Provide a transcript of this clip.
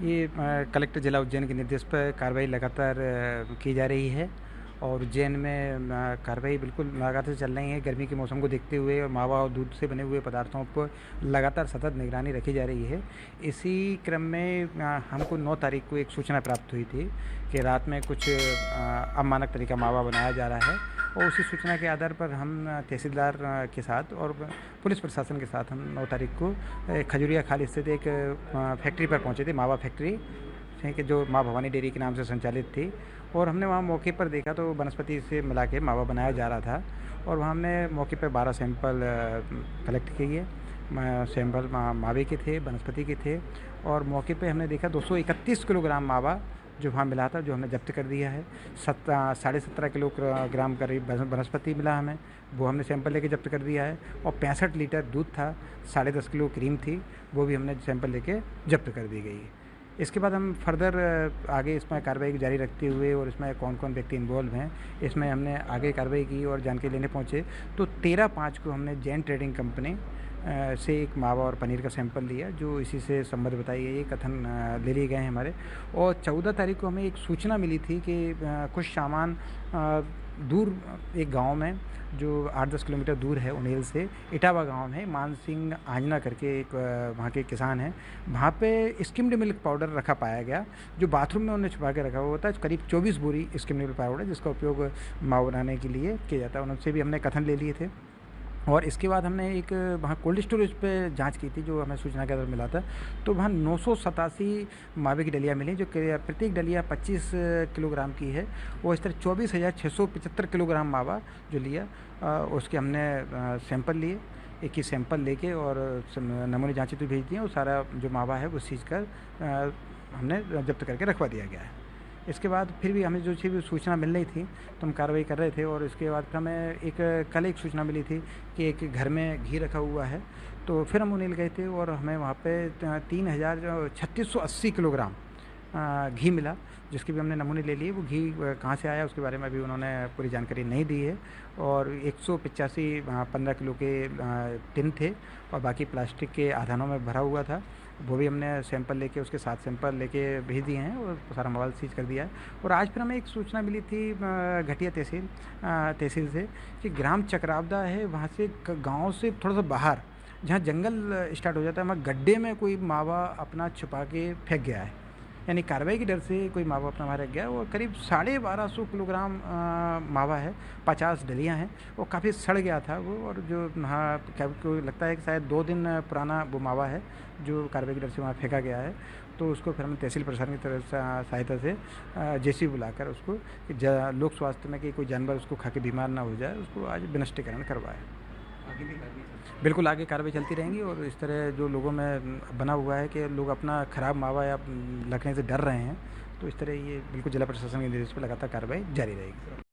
ये कलेक्टर जिला उज्जैन के निर्देश पर कार्रवाई लगातार की जा रही है और उज्जैन में कार्रवाई बिल्कुल लगातार चल रही है। गर्मी के मौसम को देखते हुए और मावा और दूध से बने हुए पदार्थों पर लगातार सतत निगरानी रखी जा रही है। इसी क्रम में हमको 9 तारीख को एक सूचना प्राप्त हुई थी कि रात में कुछ अमानक तरीका मावा बनाया जा रहा है और उसी सूचना के आधार पर हम तहसीलदार के साथ और पुलिस प्रशासन के साथ हम 9 तारीख को खजुरिया खाल स्थित एक फैक्ट्री पर पहुंचे थे, मावा फैक्ट्री कि जो माँ भवानी डेयरी के नाम से संचालित थी। और हमने वहाँ मौके पर देखा तो वनस्पति से मिला के मावा बनाया जा रहा था और वहाँ हमने मौके पर 12 सैंपल कलेक्ट किए। सैंपल मावे के थे, वनस्पति के थे और मौके पे हमने देखा 231 किलोग्राम मावा जो वहाँ मिला था, जो हमने जब्त कर दिया है। 17.5 किलोग्राम करीब वनस्पति मिला हमें, वो हमने सैंपल लेके जब्त कर दिया है। और 65 लीटर दूध था, 10.5 किलो क्रीम थी, वो भी हमने सैंपल लेके जब्त कर दी गई है। इसके बाद हम फर्दर आगे इसमें कार्रवाई जारी रखते हुए और इसमें कौन कौन व्यक्ति इन्वॉल्व हैं, इसमें हमने आगे कार्रवाई की और जानकारी लेने पहुँचे तो 13/5 को हमने जैन ट्रेडिंग कंपनी से एक मावा और पनीर का सैंपल लिया, जो इसी से संबंध बताई गई, ये कथन ले लिए गए हैं हमारे। और 14 तारीख को हमें एक सूचना मिली थी कि कुछ सामान दूर एक गांव में जो 8-10 किलोमीटर दूर है उनेल से, इटावा गांव में मान सिंह आंजना करके एक वहाँ के किसान हैं, वहाँ पे स्किम्ड मिल्क पाउडर रखा पाया गया, जो बाथरूम में उन्होंने छुपा के रखा हुआ होता है। करीब 24 बोरी स्किम्ड मिल्क पाउडर जिसका उपयोग मावा बनाने के लिए किया जाता है, उनसे भी हमने कथन ले लिए थे। और इसके बाद हमने एक वहाँ कोल्ड स्टोरेज पे जांच की थी, जो हमें सूचना के आधार मिला था, तो वहाँ 987 मावे की डलियाँ मिली, जो प्रत्येक डलिया 25 किलोग्राम की है। वो इस तरह 24,675 किलोग्राम मावा जो लिया, उसके हमने सैंपल लिए, एक ही सैंपल लेके और नमूने जाँची तो भेज दिए और सारा जो मावा है वो सीज कर हमने जब्त करके रखवा दिया गया है। इसके बाद फिर भी हमें जो भी सूचना मिल रही थी तो हम कार्रवाई कर रहे थे। और इसके बाद फिर हमें कल एक सूचना मिली थी कि एक घर में घी रखा हुआ है, तो फिर हम उन्हें गए थे और हमें वहाँ पे 3,3680 किलोग्राम घी मिला, जिसके भी हमने नमूने ले लिए। वो घी कहाँ से आया उसके बारे में अभी उन्होंने पूरी जानकारी नहीं दी है। और 185 15 किलो के टिन थे और बाकी प्लास्टिक के आधानों में भरा हुआ था, वो भी हमने सैंपल लेके उसके 7 सैंपल लेके भेज दिए हैं और सारा मोबाइल सीज कर दिया है। और आज फिर हमें एक सूचना मिली थी घटिया तहसील से कि ग्राम चक्रावदा है, वहाँ से गांव से थोड़ा सा बाहर जहाँ जंगल स्टार्ट हो जाता है, वहाँ गड्ढे में कोई मावा अपना छुपा के फेंक गया है, यानी कार्रवाई के डर से कोई मावा अपना वहाँ रख गया। और करीब 1250 किलोग्राम मावा है, 50 डलियाँ हैं, वो काफ़ी सड़ गया था वो। और जो हाँ को लगता है कि शायद 2 दिन पुराना वो मावा है, जो कार्रवाई के डर से वहाँ फेंका गया है। तो उसको फिर हमने तहसील प्रशासन की तरफ से सहायता से जेसीबी बुलाकर उसको लोक स्वास्थ्य में कि कोई जानवर उसको खा के बीमार ना हो जाए, उसको आज विनष्टीकरण करवाए। बिल्कुल आगे कार्रवाई चलती रहेंगी। और इस तरह जो लोगों में बना हुआ है कि लोग अपना ख़राब मावा या लगने से डर रहे हैं, तो इस तरह ये बिल्कुल जिला प्रशासन के निर्देश पर लगातार कार्रवाई जारी रहेगी।